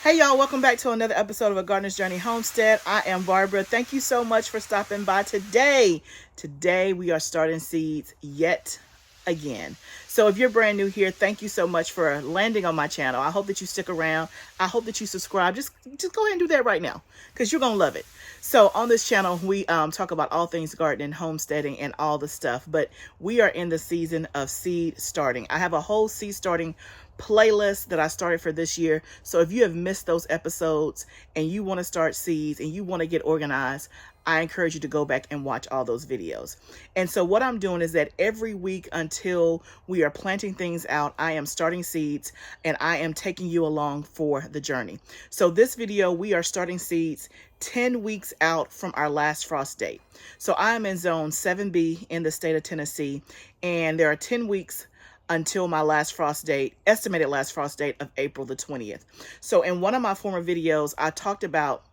Hey y'all, welcome back to another episode of A Gardener's Journey Homestead. I am Barbara. Thank you so much for stopping by today. Today we are starting seeds yet again. So if you're brand new here, thank you so much for landing on my channel. I hope that you stick around. I hope that you subscribe. Just go ahead and do that right now because you're going to love it. So on this channel, we talk about all things gardening, homesteading, and all the stuff. But we are in the season of seed starting. I have a whole seed starting playlist that I started for this year. So if you have missed those episodes and you want to start seeds and you want to get organized, I encourage you to go back and watch all those videos. And so what I'm doing is that every week until we are planting things out, I am starting seeds and I am taking you along for the journey. So this video, we are starting seeds 10 weeks out from our last frost date. So I am in zone 7B in the state of Tennessee, and there are 10 weeks until my last frost date, estimated last frost date of April the 20th. So in one of my former videos, I talked about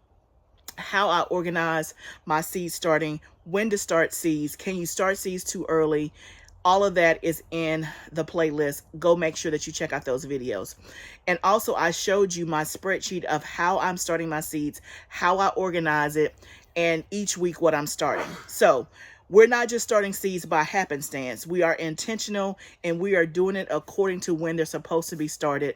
how I organize my seed starting, when to start seeds, can you start seeds too early? All of that is in the playlist. Go make sure that you check out those videos. And also I showed you my spreadsheet of how I'm starting my seeds, how I organize it, and each week what I'm starting. So we're not just starting seeds by happenstance. We are intentional and we are doing it according to when they're supposed to be started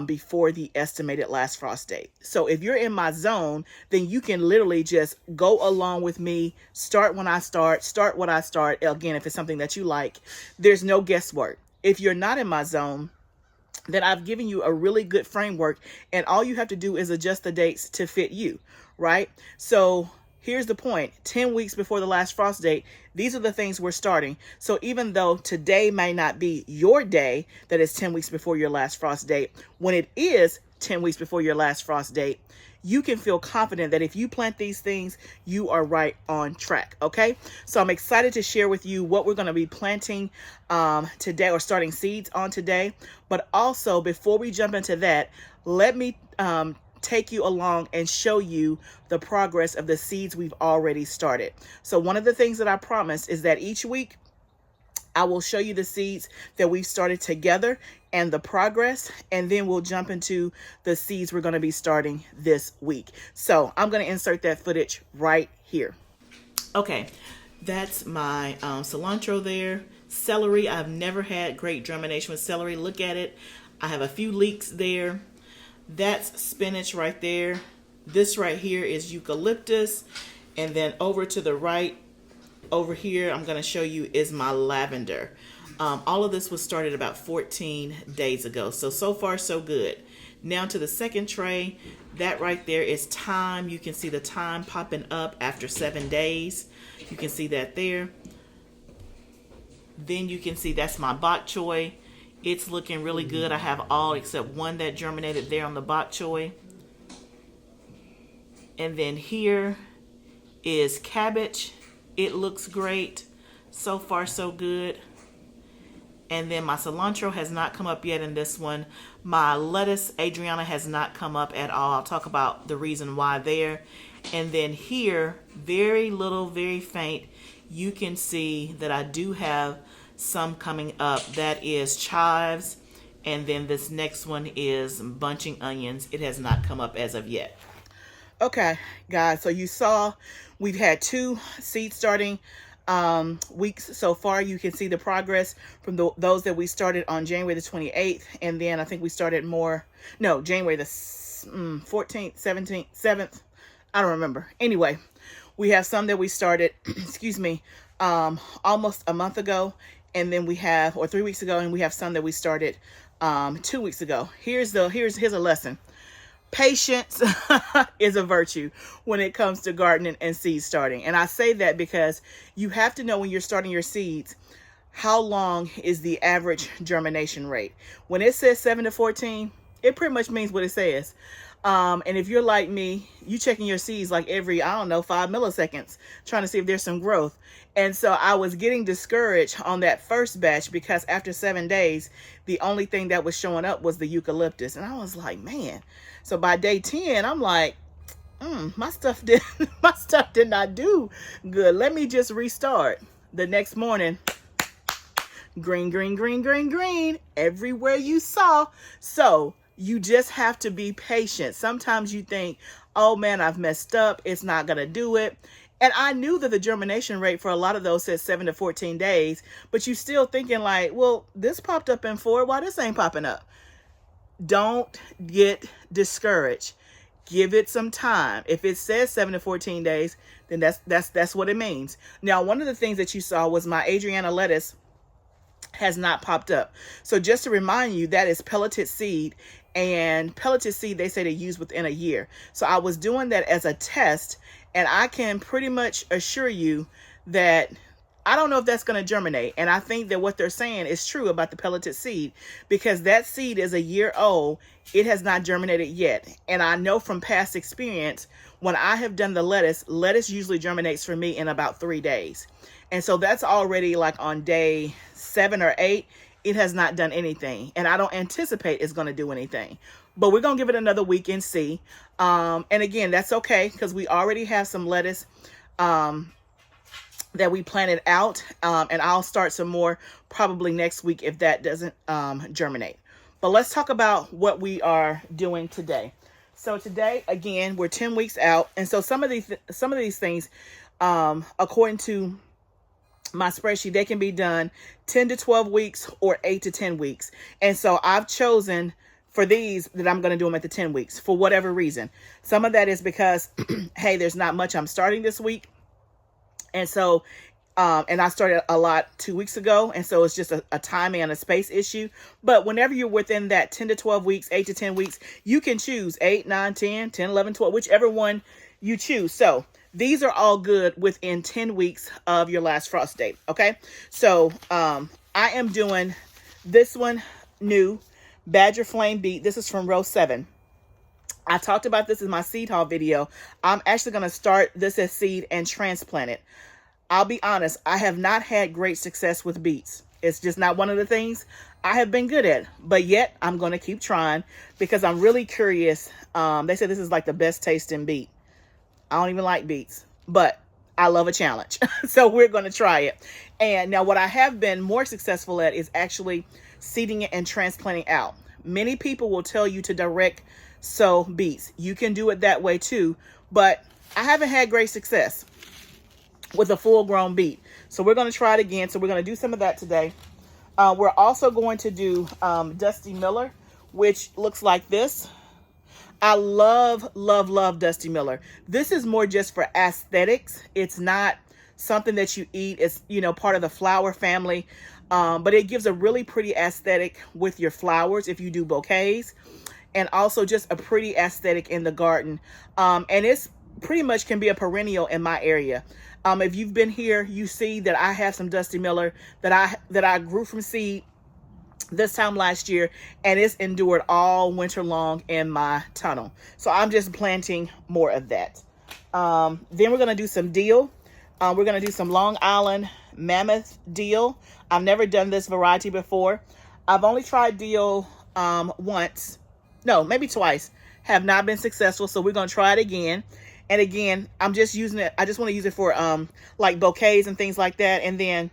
before the estimated last frost date. So if you're in my zone, then you can literally just go along with me, start when I start what I start. Again, if it's something that you like, there's no guesswork. If you're not in my zone, then I've given you a really good framework and all you have to do is adjust the dates to fit you, right? So here's the point. 10 weeks before the last frost date, these are the things we're starting. So even though today may not be your day, that is 10 weeks before your last frost date, when it is 10 weeks before your last frost date, you can feel confident that if you plant these things, you are right on track, okay? So I'm excited to share with you what we're going to be planting today, or starting seeds on today. But also, before we jump into that, let me take you along and show you the progress of the seeds we've already started. So one of the things that I promised is that each week I will show you the seeds that we've started together and the progress, and then we'll jump into the seeds we're going to be starting this week. So I'm going to insert that footage right here. Okay, that's my cilantro there. Celery, I've never had great germination with celery. Look at it. I have a few leeks there. That's spinach right there. This right here is eucalyptus. And then over to the right, over here, I'm going to show you is my lavender. All of this was started about 14 days ago. So far, so good. Now to the second tray. That right there is thyme. You can see the thyme popping up after 7 days. You can see that there. Then you can see that's my bok choy. It's looking really good. I have all except one that germinated there on the bok choy. And then here is cabbage. It looks great. So far, so good. And then my cilantro has not come up yet in this one. My lettuce, Adriana, has not come up at all. I'll talk about the reason why there. And then here, very little, very faint, you can see that I do have some coming up. That is chives. And then this next one is bunching onions. It has not come up as of yet. Okay, guys, so you saw we've had 2 seed starting weeks so far. You can see the progress from those that we started on January the 28th. And then I think we started January the 14th, 17th, 7th. I don't remember. Anyway, we have some that we started, excuse me, almost a month ago. And then we have, or 3 weeks ago, and we have some that we started 2 weeks ago. Here's a lesson. Patience is a virtue when it comes to gardening and seed starting. And I say that because you have to know when you're starting your seeds, how long is the average germination rate. When it says 7 to 14, it pretty much means what it says. And if you're like me, you checking your seeds like every, 5 milliseconds, trying to see if there's some growth. And so I was getting discouraged on that first batch because after 7 days, the only thing that was showing up was the eucalyptus. And I was like, man. So by day 10, I'm like, my stuff did not do good. Let me just restart. The next morning, green, green, green, green, green, everywhere you saw. So You just have to be patient. Sometimes you think, oh man, I've messed up, it's not going to do it. And I knew that the germination rate for a lot of those said 7 to 14 days, but you still thinking like, well, this popped up in 4, why this ain't popping up? Don't get discouraged. Give it some time. If it says 7 to 14 days, then that's what it means. Now, one of the things that you saw was my Adriana lettuce has not popped up. So just to remind you, that is pelleted seed, and pelleted seed, they say to use within a year. So I was doing that as a test, and I can pretty much assure you that I don't know if that's going to germinate. And I think that what they're saying is true about the pelleted seed, because that seed is a year old. It has not germinated yet. And I know from past experience, when I have done the lettuce usually germinates for me in about 3 days. And so that's already like on day 7 or 8, it has not done anything. And I don't anticipate it's going to do anything. But we're going to give it another week and see. And again, that's okay, because we already have some lettuce that we planted out. And I'll start some more probably next week if that doesn't germinate. But let's talk about what we are doing today. So today, again, we're 10 weeks out. And so some of these things, according to my spreadsheet, they can be done 10 to 12 weeks or 8 to 10 weeks. And so I've chosen for these that I'm going to do them at the 10 weeks for whatever reason. Some of that is because, hey, there's not much I'm starting this week. And so, and I started a lot 2 weeks ago. And so it's just a timing and a space issue. But whenever you're within that 10 to 12 weeks, 8 to 10 weeks, you can choose 8, 9, 10, 10, 11, 12, whichever one you choose. So these are all good within 10 weeks of your last frost date. Okay. So, I am doing this one new Badger Flame Beet. This is from row 7. I talked about this in my seed haul video. I'm actually going to start this as seed and transplant it. I'll be honest, I have not had great success with beets. It's just not one of the things I have been good at, but yet I'm going to keep trying because I'm really curious. They said this is like the best tasting beet. I don't even like beets, but I love a challenge. So we're going to try it. And now what I have been more successful at is actually seeding it and transplanting out. Many people will tell you to direct sow beets. You can do it that way too, but I haven't had great success with a full grown beet. So we're going to try it again. So we're going to do some of that today. We're also going to do Dusty Miller, which looks like this. I love, love, love Dusty Miller. This is more just for aesthetics. It's not something that you eat. It's, you know, part of the flower family. But it gives a really pretty aesthetic with your flowers if you do bouquets. And also just a pretty aesthetic in the garden. And it's pretty much can be a perennial in my area. If you've been here, you see that I have some Dusty Miller that I grew from seed this time last year, and it's endured all winter long in my tunnel. So I'm just planting more of that. Then we're going to do some deal. We're going to do some Long Island Mammoth deal. I've never done this variety before. I've only tried deal once. No, maybe twice. Have not been successful. So we're going to try it again. And again, I'm just using it. I just want to use it for like bouquets and things like that. And then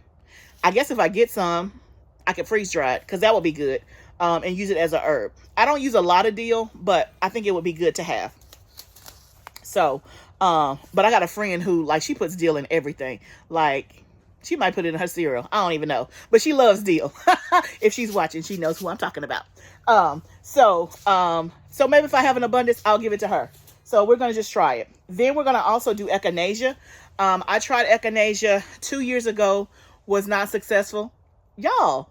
I guess if I get some, I could freeze dry it because that would be good. And use it as a herb. I don't use a lot of deal, but I think it would be good to have. So, but I got a friend who, like, she puts deal in everything. Like, she might put it in her cereal. I don't even know. But she loves deal. If she's watching, she knows who I'm talking about. So maybe if I have an abundance, I'll give it to her. So we're going to just try it. Then we're going to also do echinacea. I tried echinacea 2 years ago, was not successful. Y'all,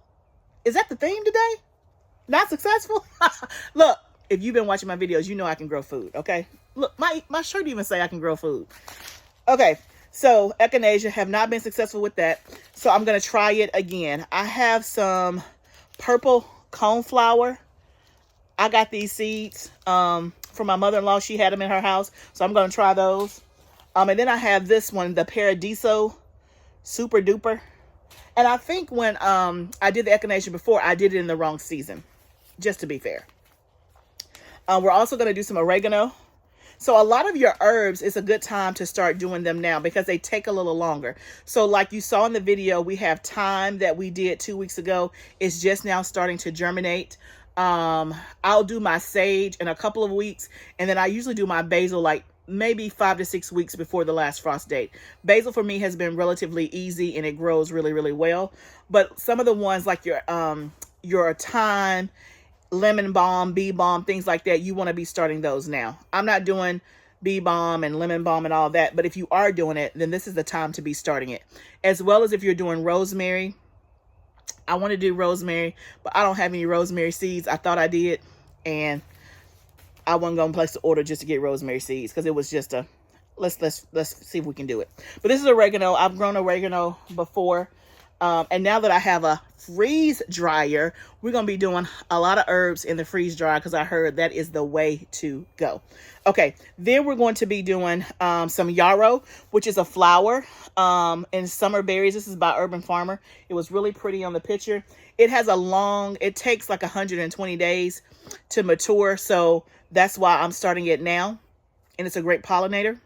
is that the theme today? Not successful? Look, if you've been watching my videos, you know I can grow food, okay? Look, my shirt even say I can grow food. Okay, so echinacea, have not been successful with that. So I'm going to try it again. I have some purple coneflower. I got these seeds from my mother-in-law. She had them in her house. So I'm going to try those. And then I have this one, the Paradiso Super Duper. And I think when I did the echinacea before, I did it in the wrong season, just to be fair. We're also going to do some oregano. So a lot of your herbs, it's a good time to start doing them now because they take a little longer. So like you saw in the video, we have thyme that we did 2 weeks ago. It's just now starting to germinate. I'll do my sage in a couple of weeks, and then I usually do my basil like maybe 5 to 6 weeks before the last frost date. Basil for me has been relatively easy and it grows really, really well. But some of the ones like your thyme, lemon balm, bee balm, things like that, you want to be starting those now. I'm not doing bee balm and lemon balm and all that, but if you are doing it, then this is the time to be starting it. As well as if you're doing rosemary. I want to do rosemary, but I don't have any rosemary seeds. I thought I did, and I wasn't going to place the order just to get rosemary seeds because it was just a let's see if we can do it. But this is oregano. I've grown oregano before. And now that I have a freeze dryer, we're going to be doing a lot of herbs in the freeze dryer because I heard that is the way to go. Okay, then we're going to be doing some yarrow, which is a flower, and summer berries. This is by Urban Farmer. It was really pretty on the picture. It has it takes like 120 days to mature, so that's why I'm starting it now, and it's a great pollinator.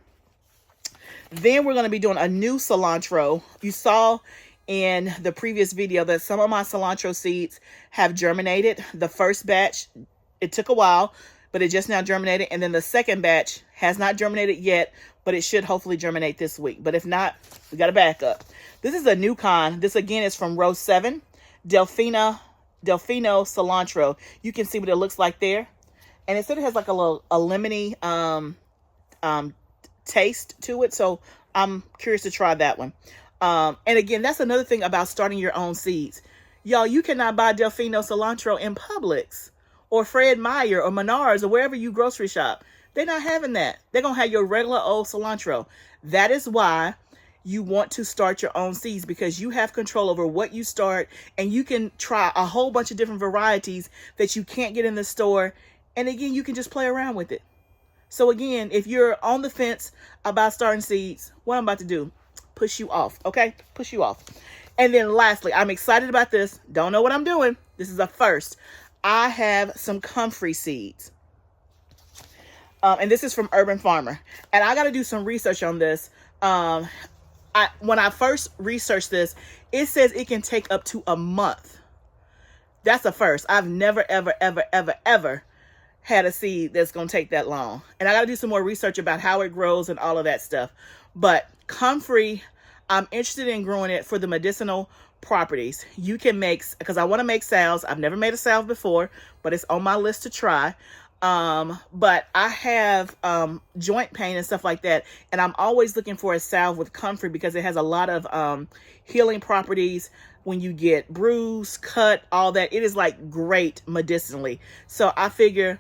Then we're going to be doing a new cilantro. You saw in the previous video that some of my cilantro seeds have germinated. The first batch, it took a while, but it just now germinated. And then the second batch has not germinated yet, but it should hopefully germinate this week. But if not, we got to back up. This is a new kind. This again is from row 7, Delfino cilantro. You can see what it looks like there. And it said it has like a lemony taste to it. So I'm curious to try that one. And again, that's another thing about starting your own seeds. Y'all, you cannot buy Delfino cilantro in Publix or Fred Meyer or Menards or wherever you grocery shop. They're not having that. They're going to have your regular old cilantro. That is why you want to start your own seeds, because you have control over what you start, and you can try a whole bunch of different varieties that you can't get in the store. And again, you can just play around with it. So again, if you're on the fence about starting seeds, what I'm about to do, push you off, okay? Push you off. And then lastly, I'm excited about this. Don't know what I'm doing. This is a first. I have some comfrey seeds. And this is from Urban Farmer. And I got to do some research on this. When I first researched this, it says it can take up to a month. That's a first. I've never, ever, ever, ever, ever had a seed that's going to take that long. And I got to do some more research about how it grows and all of that stuff. But comfrey, I'm interested in growing it for the medicinal properties. You can make, because I want to make salves. I've never made a salve before, but it's on my list to try. But I have joint pain and stuff like that, and I'm always looking for a salve with comfrey because it has a lot of healing properties. When you get bruised, cut, all that, it is like great medicinally. So I figure,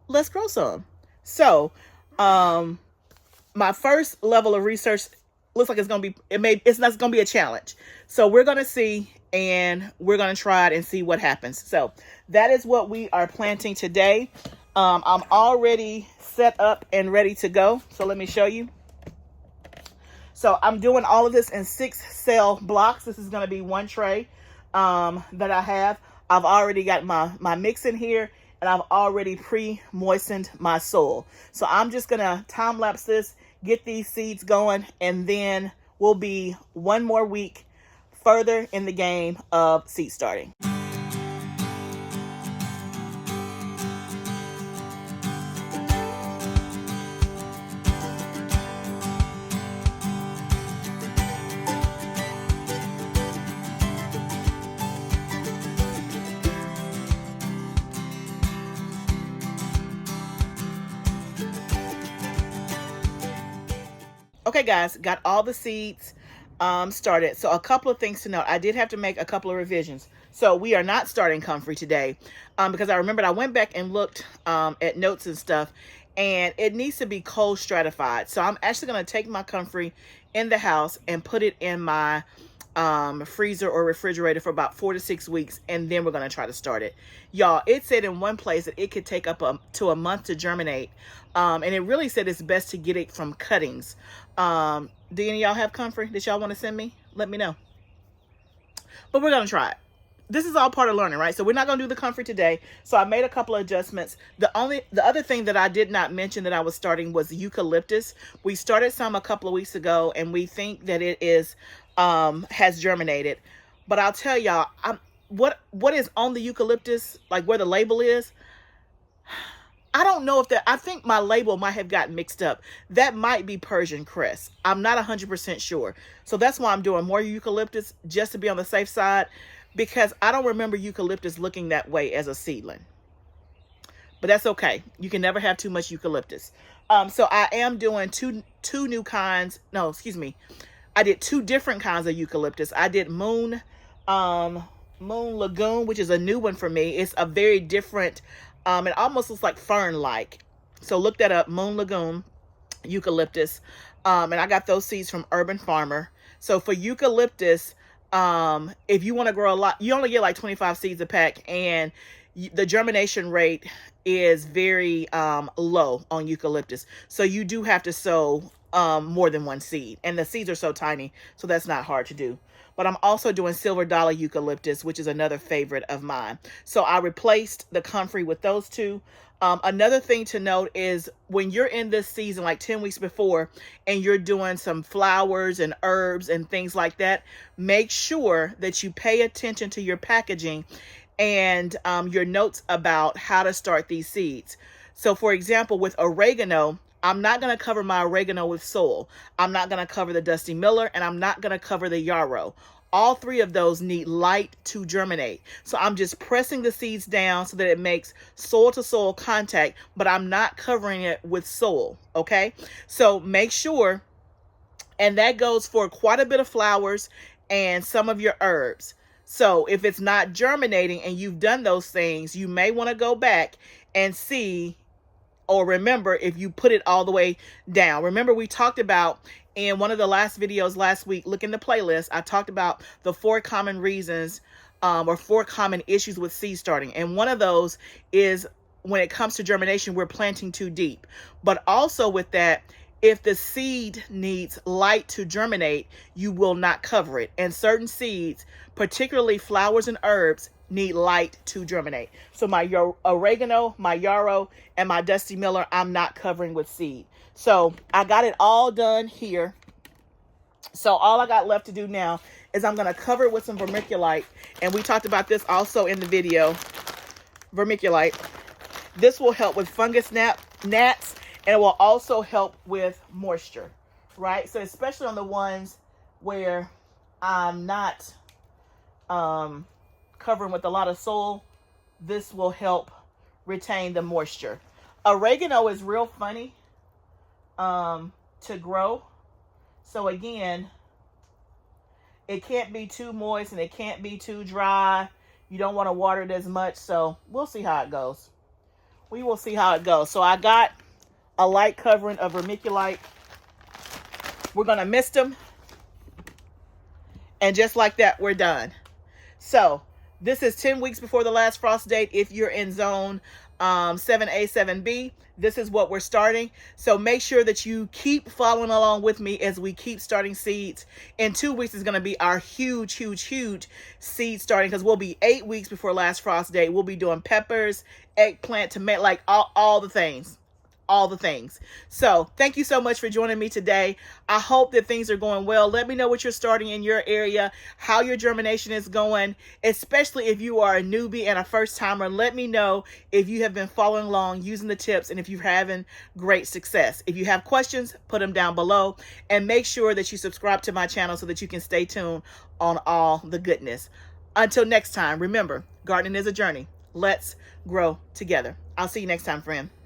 let's grow some. So my first level of research looks like it's gonna be, it's not gonna be a challenge. So we're gonna see, and we're gonna try it and see what happens. So that is what we are planting today. I'm already set up and ready to go. So let me show you. So I'm doing all of this in 6 cell blocks. This is gonna be 1 tray that I have. I've already got my mix in here, and I've already pre-moistened my soil. So I'm just gonna time-lapse this, get these seeds going, and then we'll be 1 more week further in the game of seed starting. Okay, guys, got all the seeds started. So a couple of things to note. I did have to make a couple of revisions. So we are not starting comfrey today because I remembered I went back and looked at notes and stuff, and it needs to be cold stratified. So I'm actually going to take my comfrey in the house and put it in my freezer or refrigerator for about 4 to 6 weeks, and then we're going to try to start it. Y'all, it said in one place that it could take up to a month to germinate, and it really said it's best to get it from cuttings. Do any of y'all have comfrey that y'all want to send me? Let me know. But we're going to try it. This is all part of learning, right? So we're not going to do the comfrey today. So I made a couple of adjustments. The other thing that I did not mention that I was starting was eucalyptus. We started some a couple of weeks ago, and we think that it is has germinated. But I'll tell y'all, what is on the eucalyptus, like where the label is. I don't know if that, I think my label might have gotten mixed up. That might be Persian cress. I'm not 100% sure. So that's why I'm doing more eucalyptus, just to be on the safe side, because I don't remember eucalyptus looking that way as a seedling. But that's okay. You can never have too much eucalyptus. So I am doing two new kinds. No, excuse me. I did 2 different kinds of eucalyptus. I did Moon Lagoon, which is a new one for me. It's a very different, it almost looks like fern-like. So look that up, Moon Lagoon eucalyptus. And I got those seeds from Urban Farmer. So for eucalyptus, if you want to grow a lot, you only get like 25 seeds a pack, and the germination rate is very low on eucalyptus. So you do have to sow more than 1 seed, and the seeds are so tiny, so that's not hard to do. But I'm also doing Silver Dollar eucalyptus, which is another favorite of mine. So I replaced the comfrey with those 2. Another thing to note is when you're in this season, like 10 weeks before, and you're doing some flowers and herbs and things like that, make sure that you pay attention to your packaging and your notes about how to start these seeds. So for example, with oregano, I'm not going to cover my oregano with soil. I'm not going to cover the Dusty Miller, and I'm not going to cover the yarrow. All 3 of those need light to germinate. So I'm just pressing the seeds down so that it makes soil to soil contact, but I'm not covering it with soil. Okay. So make sure, and that goes for quite a bit of flowers and some of your herbs. So if it's not germinating and you've done those things, you may want to go back and see, or remember, if you put it all the way down. Remember, we talked about in one of the last videos last week, look in the playlist, I talked about the 4 common reasons or 4 common issues with seed starting. And one of those is when it comes to germination, we're planting too deep. But also with that, if the seed needs light to germinate, you will not cover it. And certain seeds, particularly flowers and herbs, need light to germinate. So my oregano, my yarrow, and my Dusty Miller, I'm not covering with seed. So I got it all done here. So all I got left to do now is I'm going to cover it with some vermiculite. And we talked about this also in the video, vermiculite. This will help with fungus gnats, and it will also help with moisture, right? So especially on the ones where I'm not covering with a lot of soil, this will help retain the moisture. Oregano is real funny to grow. So again, it can't be too moist and it can't be too dry. You don't want to water it as much. So we'll see how it goes. We will see how it goes. So I got a light covering of vermiculite. We're going to mist them. And just like that, we're done. So this is 10 weeks before the last frost date. If you're in zone 7A, 7B, this is what we're starting. So make sure that you keep following along with me as we keep starting seeds. In 2 weeks is going to be our huge seed starting, because we'll be 8 weeks before last frost date. We'll be doing peppers, eggplant, tomato, like all the things. All the things. So thank you so much for joining me today. I hope that things are going well. Let me know what you're starting in your area, how your germination is going, especially if you are a newbie and a first timer. Let me know if you have been following along using the tips and if you're having great success. If you have questions, put them down below, and make sure that you subscribe to my channel so that you can stay tuned on all the goodness. Until next time, remember, gardening is a journey. Let's grow together. I'll see you next time, friend.